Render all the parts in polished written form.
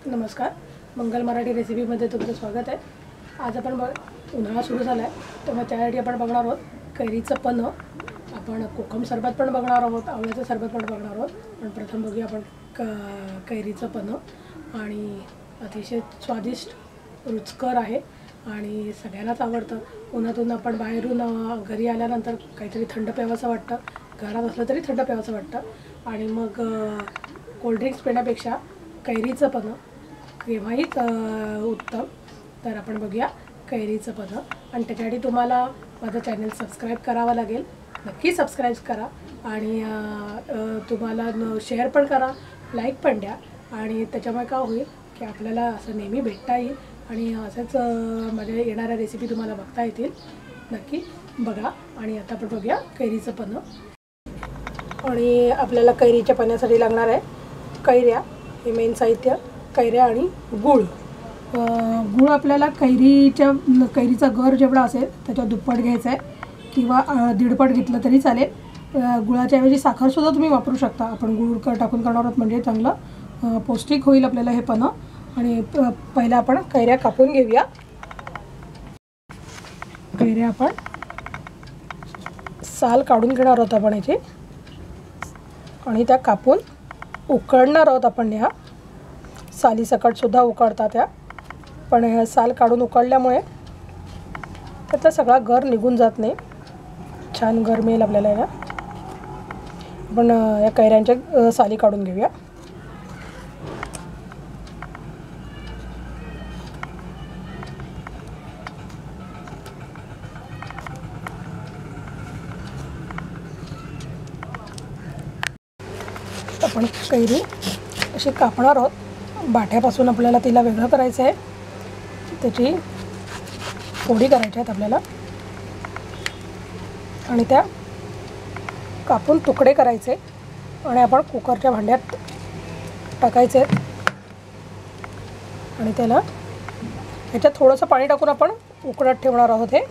नमस्कार, मंगल मराठी रेसिपीमध्ये तुमचं स्वागत आहे। आज आपण उन्हाळा सुरू झाला आहे, त्यामुळे त्यासाठी आपण बघणार आहोत कैरीचं पन्ह। आपण कोकम सरबत पण बघणार आहोत, आवळ्याचं सरबत पण बघणार आहोत। पण प्रथम बघूया आपण कैरीचं पन्ह। आणि अतिशय स्वादिष्ट रुचकर आहे आणि सगळ्यांनाच आवडतं। उन्हातून आपण बाहेरून घरी आल्यानंतर काहीतरी थंड प्यावंसं वाटतं, घरात असलं तरी थंड प्यावंसं वाटतं आणि मग कोल्ड्रिंक्स पिण्यापेक्षा कैरीचं पन्ह केव्हाहीच उत्तम। तर आपण बघूया कैरीचं पन्ह। आणि त्यासाठी तुम्हाला माझं चॅनल सबस्क्राईब करावं लागेल, नक्की सबस्क्राईब करा आणि तुम्हाला शेअर पण करा, लाईक पण द्या। आणि त्याच्यामुळे काय होईल की आपल्याला असं नेहमी भेटता येईल आणि असंच माझ्या येणाऱ्या रेसिपी तुम्हाला बघता येतील। नक्की बघा। आणि आता आपण बघूया कैरीचं पन्ह। आणि आपल्याला कैरीच्या पन्ह्यासाठी लागणार आहे कैऱ्या, हे मेन साहित्य, कैऱ्या आणि गूळ। गूळ आपल्याला कैरीचा गर जेवढा असेल त्याच्या दुप्पट घ्यायचा आहे किंवा दीडपट घेतलं तरी चालेल। गुळाच्या ऐवजी साखरसुद्धा तुम्ही वापरू शकता। आपण गूळ टाकून करणार आहोत म्हणजे चांगलं पौष्टिक होईल आपल्याला हे पन्ह। आणि पहिला आपण कैऱ्या कापून घेऊया। कैऱ्या आपण साल काढून घेणार आहोत आपण याची आणि त्या कापून उकडणार आहोत आपण। ह्या साली सकटसुद्धा उकडतात त्या, पण ह्या साल काढून उकडल्यामुळे त्याचा सगळा गर निघून जात नाही, छान गर मिळेल आपल्याला याला। आपण या कैऱ्यांच्या साली काढून घेऊया। आपण कैरी अशी कापणार आहोत, बाठ्यापासून आपल्याला तिला वेगळं करायचं आहे, त्याची फोडी करायच्या आहेत आपल्याला आणि त्या कापून तुकडे करायचे आणि आपण कुकरच्या भांड्यात टाकायचे आणि त्याला ह्याच्यात थोडंसं पाणी टाकून आपण उकळत ठेवणार आहोत। हे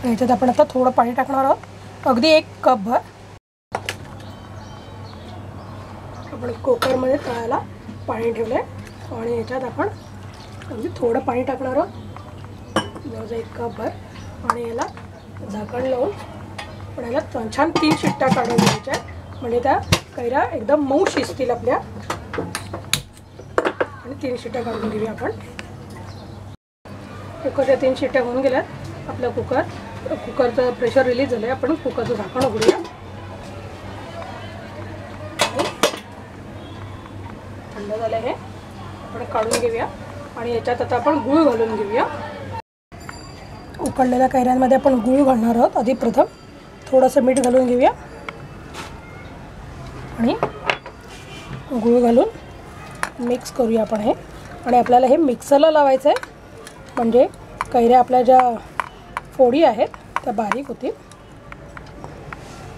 ह्याच्यात आपण आता थोडं पाणी टाकणार आहोत, अगदी 1 कप भर। आपण कुकरमध्ये तळायला पाणी ठेवलं आहे आणि ह्याच्यात आपण अगदी थोडं पाणी टाकणार आहोत, जवळजवळ 1 कप भर। आणि याला झाकण लावून आपण याला छान 3 शिट्ट्या काढून घ्यायच्या, म्हणजे त्या कैऱ्या एकदम मऊ शिजतील आपल्या। आणि 3 शिट्ट्या काढून घेऊया आपण। कुकरच्या 3 शिट्ट्या होऊन गेल्यात, आपलं कुकरचं प्रेशर रिलीज झालं आहे। आपण कुकरचं झाकण उघडूया, थंड झालं आहे, आपण काढून घेऊया आणि याच्यात आता आपण गूळ घालून घेऊया। उकडलेल्या कैऱ्यांमध्ये आपण गूळ घालणार आहोत। आधी प्रथम थोडंसं मीठ घालून घेऊया आणि गूळ घालून मिक्स करूया आपण हे। आणि आपल्याला हे मिक्सरला लावायचं आहे, म्हणजे कैऱ्या आपल्या ज्या फोडी आहेत त्या बारीक होतील।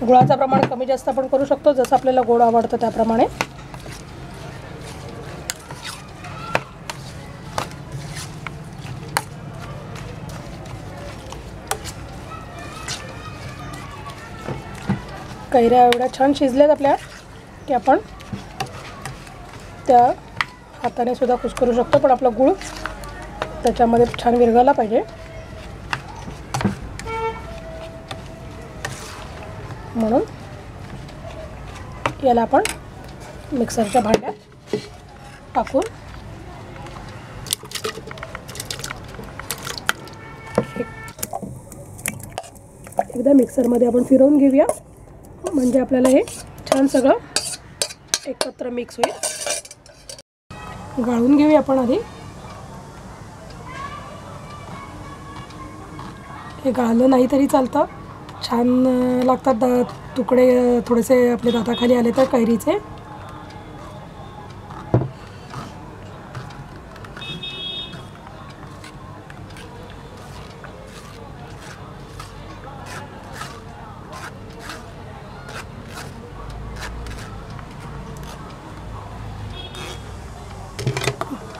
गुळाचं प्रमाण कमी जास्त आपण करू शकतो, जसं आपल्याला गोड आवडतं त्याप्रमाणे। कैऱ्या एवढ्या छान शिजल्यात आपल्या की आपण त्या हाताने सुद्धा कुस्करू शकतो, पण आपला गूळ त्याच्यामध्ये छान विरघळला पाहिजे म्हणून याला आपण मिक्सरच्या भांड्यात टाकून एकदा मिक्सरमध्ये आपण फिरवून घेऊया, म्हणजे आपल्याला हे छान सगळं एकत्र मिक्स होईल। गाळून घेऊया आपण आधी। हे गाळलं नाही तरी चालतं, छान लागतात तुकडे थोडेसे आपले दाताखाली आले तर कैरीचे.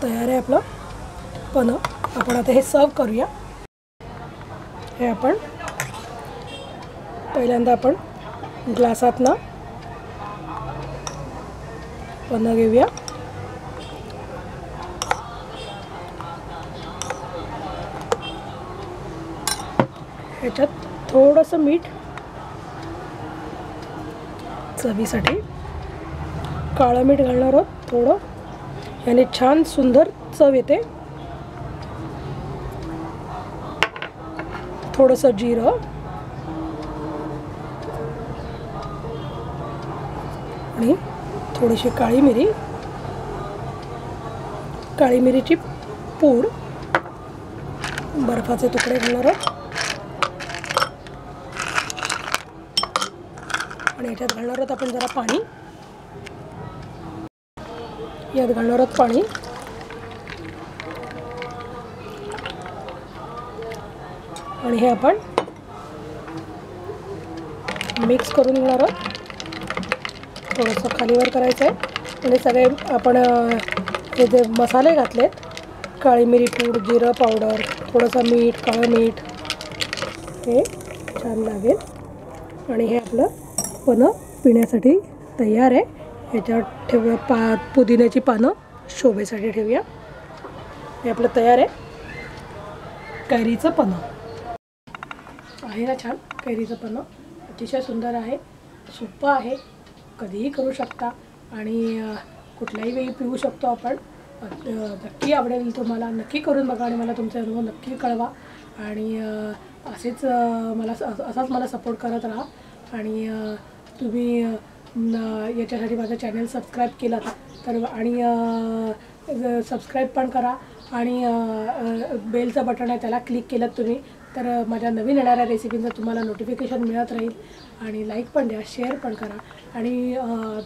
तयार आहे आपलं पन्ह. आपण आता हे सर्व करूया. हे आपण पहिल्यांदा आपण ग्लासातनं पन्ह घेऊया. ह्याच्यात थोडंसं मीठ, चवीसाठी काळं मीठ घालणार आहोत थोडं, याने छान सुंदर चव येते. थोडंसं जिरं आणि थोडीशी काळी मिरी, काळी मिरीची पूड, बर्फाचे तुकडे घालणार आहोत आणि याच्यात घालणार आहोत आपण जरा पाणी. यात घालणार आहोत पाणी आणि हे आपण मिक्स करून घेणार आहोत. थोडंसं खालीवर करायचं आहे आणि सगळे आपण हे जे मसाले घातलेत, काळी मिरी पूड, जिरं पावडर, थोडंसं मीठ, काळं मीठ, हे छान लागेल. आणि हे आपलं पन्ह पिण्यासाठी तयार आहे. ह्याच्यावर ठेवूया पुदिन्याची पानं, शोभेसाठी ठेवूया. हे आपलं तयार आहे कैरीचं पन्ह. आहे ना छान कैरीचं पन्ह, अतिशय सुंदर आहे, सोपं आहे, कधीही करू शकता आणि कुठल्याही वेळी पिऊ शकतो आपण. नक्की आवडेल तुम्हाला, नक्की करून बघा आणि मला तुमचे अनुभव नक्की कळवा. आणि असाच मला सपोर्ट करत राहा. आणि तुम्ही याच्यासाठी माझं चॅनल सबस्क्राईब केलं तर आणि सबस्क्राईब पण करा आणि बेलचं बटन आहे त्याला क्लिक केलं तुम्ही तर माझ्या नवीन येणाऱ्या रेसिपींचं तुम्हाला नोटिफिकेशन मिळत राहील. आणि लाईक पण द्या, शेअर पण करा. आणि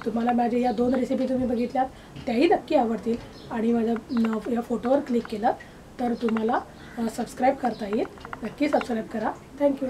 तुम्हाला माझ्या या 2 रेसिपी तुम्ही बघितल्यात त्याही नक्की आवडतील आणि माझ्या या फोटोवर क्लिक केलं तर तुम्हाला सबस्क्राईब करता येईल. नक्की सबस्क्राईब करा. थँक्यू.